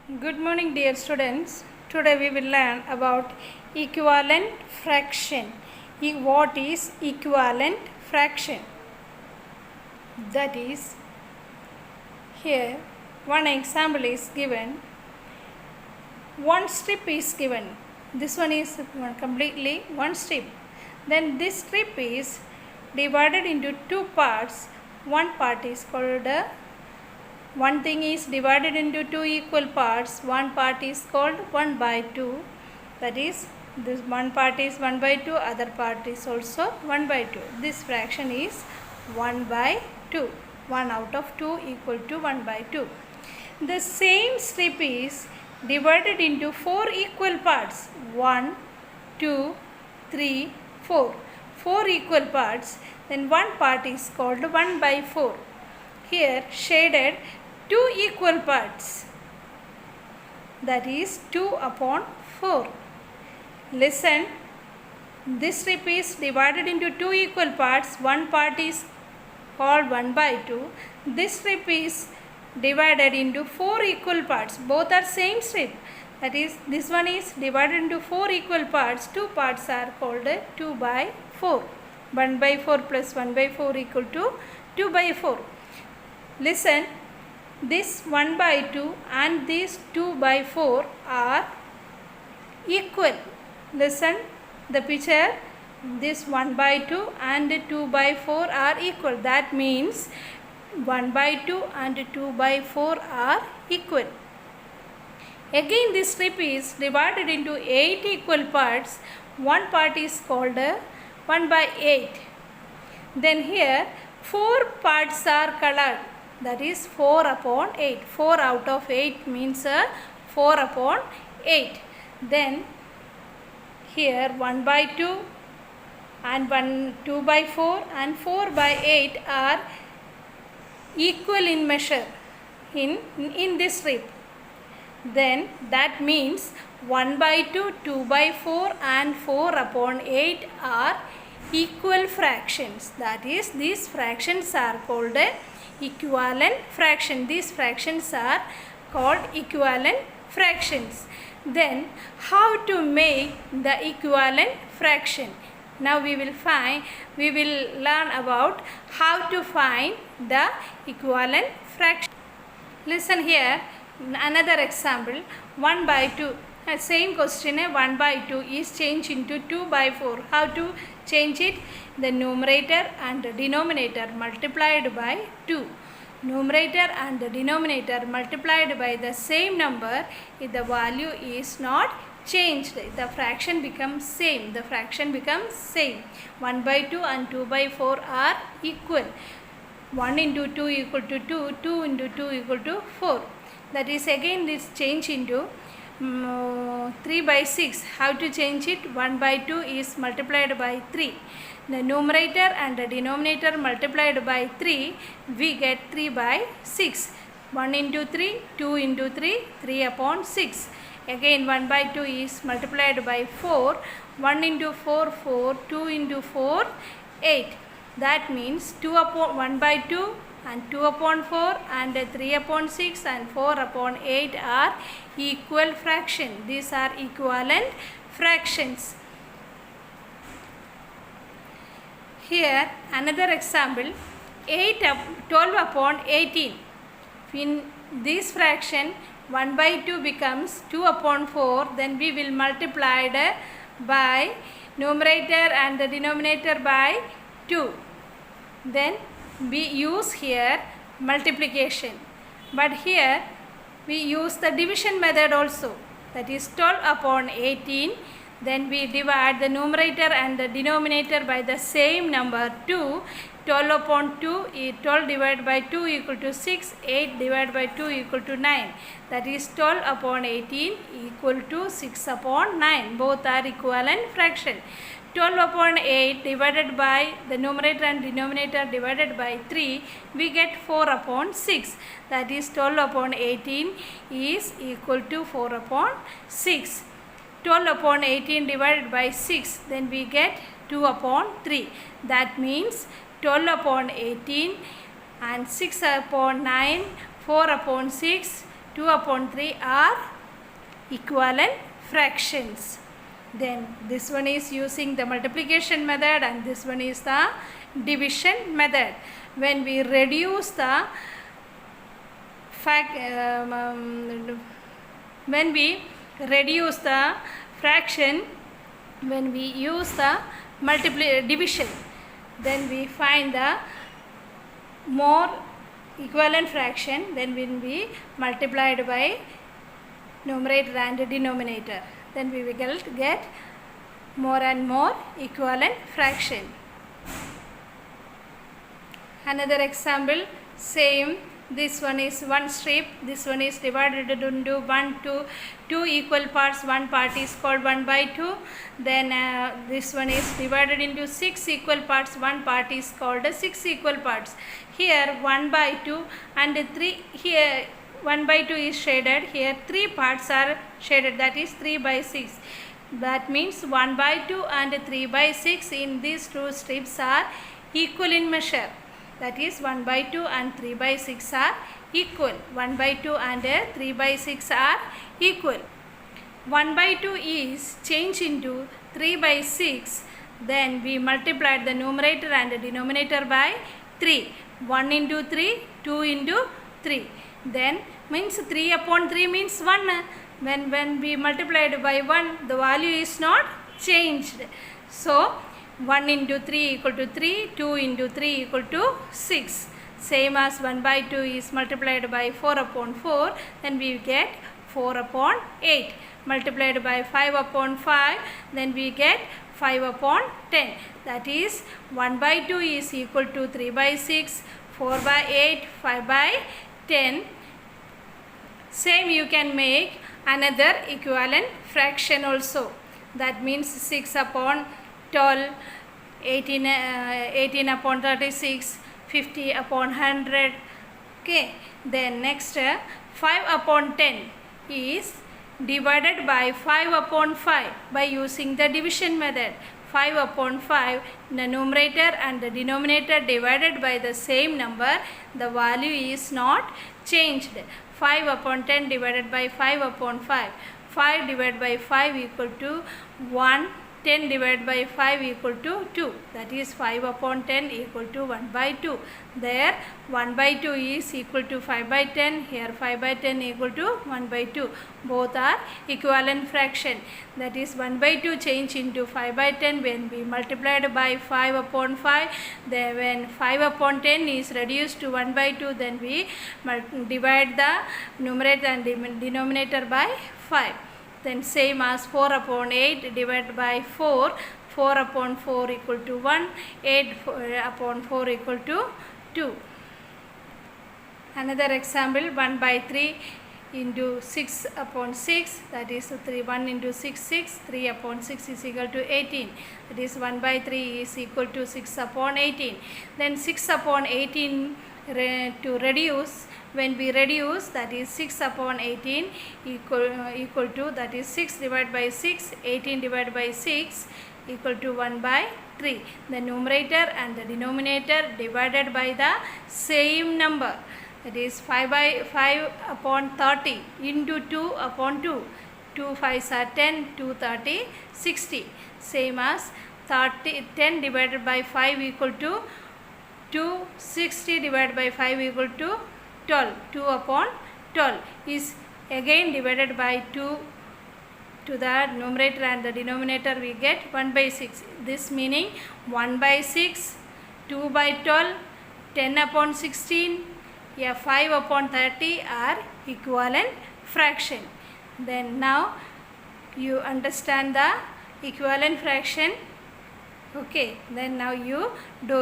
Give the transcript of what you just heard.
Good morning, dear students. Today we will learn about equivalent fraction. What is equivalent fraction? That is, here one example is given. One strip is given. This one is completely one strip. Then this strip is divided into two parts. One part is called one thing is divided into two equal parts. One part is called 1 by 2. That is, this one part is 1 by 2, other part is also 1 by 2. This fraction is 1 by 2. 1 out of 2 equal to 1 by 2. The same strip is divided into 4 equal parts. 1, 2, 3, 4. 4 equal parts. Then one part is called 1 by 4. Here shaded 2 equal parts, that is 2 upon 4. Listen, this strip is divided into 2 equal parts. One part is called 1 by 2. This strip is divided into 4 equal parts. Both are same strip. That is, this one is divided into 4 equal parts. Two parts are called 2 by 4. 1 by 4 plus 1 by 4 equal to 2 by 4. Listen, this 1 by 2 and this 2 by 4 are equal. Listen, the picture, this 1 by 2 and 2 by 4 are equal. That means 1 by 2 and 2 by 4 are equal. Again, this strip is divided into 8 equal parts. One part is called 1 by 8. Then here 4 parts are colored. That is 4 upon 8. 4 out of 8 means 4 upon 8. Then here 1 by 2 and 2 by 4 and 4 by 8 are equal in measure in this strip. Then that means 1 by 2, 2 by 4 and 4 upon 8 are equal fractions. That is, these fractions are called equivalent fraction. These fractions are called equivalent fractions. Then how to make the equivalent fraction? Now we will learn about how to find the equivalent fraction. Listen here, another example, 1 by 2. Same question, 1 by 2 is changed into 2 by 4. How to change it? The numerator and the denominator multiplied by 2. Numerator and the denominator multiplied by the same number, if the value is not changed, the fraction becomes same. The fraction becomes same. 1 by 2 and 2 by 4 are equal. 1 into 2 equal to 2, 2 into 2 equal to 4. That is, again this change into 3 by 6. How to change it? 1 by 2 is multiplied by 3. The numerator and the denominator multiplied by 3, we get 3 by 6. 1 into 3, 2 into 3, 3 upon 6. Again 1 by 2 is multiplied by 4. 1 into 4, 4, 2 into 4, 8. That means 2 upon 1 by 2 and 2 upon 4 and 3 upon 6 and 4 upon 8 are equal fraction. These are equivalent fractions. Here another example, 12 upon 18. In this fraction 1 by 2 becomes 2 upon 4. Then we will multiply by numerator and the denominator by 2. Then we use here multiplication, but here we use the division method also. That is 12 upon 18. Then we divide the numerator and the denominator by the same number 2. 12 upon 2 is 12 divided by 2 equal to 6. 8 divided by 2 equal to 9. That is 12 upon 18 equal to 6 upon 9. Both are equivalent fraction. 12 upon 8 divided by the numerator and denominator divided by 3, we get 4 upon 6. That is 12 upon 18 is equal to 4 upon 6. 12 upon 18 divided by 6, then we get 2 upon 3. That means 12 upon 18 and 6 upon 9, 4 upon 6, 2 upon 3 are equivalent fractions. Then this one is using the multiplication method and this one is the division method. When we reduce the when we reduce the fraction, when we use the division, then we find the more equivalent fraction then when we multiplied by numerator and denominator, then we will get more and more equivalent fraction. Another example, same, this one is one strip, this one is divided into 2 equal parts, one part is called 1 by 2, then this one is divided into 6 equal parts, one part is called 6 equal parts. Here 1 by 2 and 3, here 1 by 2 is shaded, here 3 parts are shaded, that is 3 by 6. That means 1 by 2 and 3 by 6 in these two strips are equal in measure. That is 1 by 2 and 3 by 6 are equal. 1 by 2 and 3 by 6 are equal. 1 by 2 is changed into 3 by 6. Then we multiplied the numerator and the denominator by 3. 1 into 3, 2 into 3. Then means 3 upon 3 means 1. When we multiplied by 1, the value is not changed. So 1 into 3 equal to 3, 2 into 3 equal to 6. Same as 1 by 2 is multiplied by 4 upon 4, then we get 4 upon 8. Multiplied by 5 upon 5, then we get 5 upon 10. That is 1 by 2 is equal to 3 by 6, 4 by 8, 5 by 10. Same you can make another equivalent fraction also. That means 6 upon 12, 18 upon 36, 50 upon 100. Okay. Then next 5 upon 10 is divided by 5 upon 5 by using the division method. 5 upon 5, the numerator and the denominator divided by the same number, the value is not changed. 5 upon 10 divided by 5 upon 5. 5 divided by 5 equal to 1. 10 divided by 5 equal to 2. That is 5 upon 10 equal to 1 by 2. There 1 by 2 is equal to 5 by 10. Here 5 by 10 equal to 1 by 2. Both are equivalent fraction. That is 1 by 2 change into 5 by 10 when we multiplied by 5 upon 5. Then when 5 upon 10 is reduced to 1 by 2, then we divide the numerator and denominator by 5. Then same as 4 upon 8 divided by 4. 4 upon 4 equal to 1. 8 upon 4 equal to 2. Another example, 1 by 3 into 6 upon 6. That is 1 into 6, 6. 3 upon 6 is equal to 18. That is 1 by 3 is equal to 6 upon 18. Then 6 upon 18 to reduce. When we reduce, that is 6 upon 18 equal to, that is 6 divided by 6, 18 divided by 6 equal to 1 by 3. The numerator and the denominator divided by the same number. That is 5 upon 30 into 2 upon 2. 2 5s are 10, 2 30, 60. Same as 10 divided by 5 equal to 2, 60 divided by 5 equal to 12. 2 upon 12 is again divided by 2 to the numerator and the denominator, we get 1 by 6. This meaning 1 by 6, 2 by 12, 10 upon 16, 5 upon 30 are equivalent fraction. Then now you understand the equivalent fraction. Okay, then now you do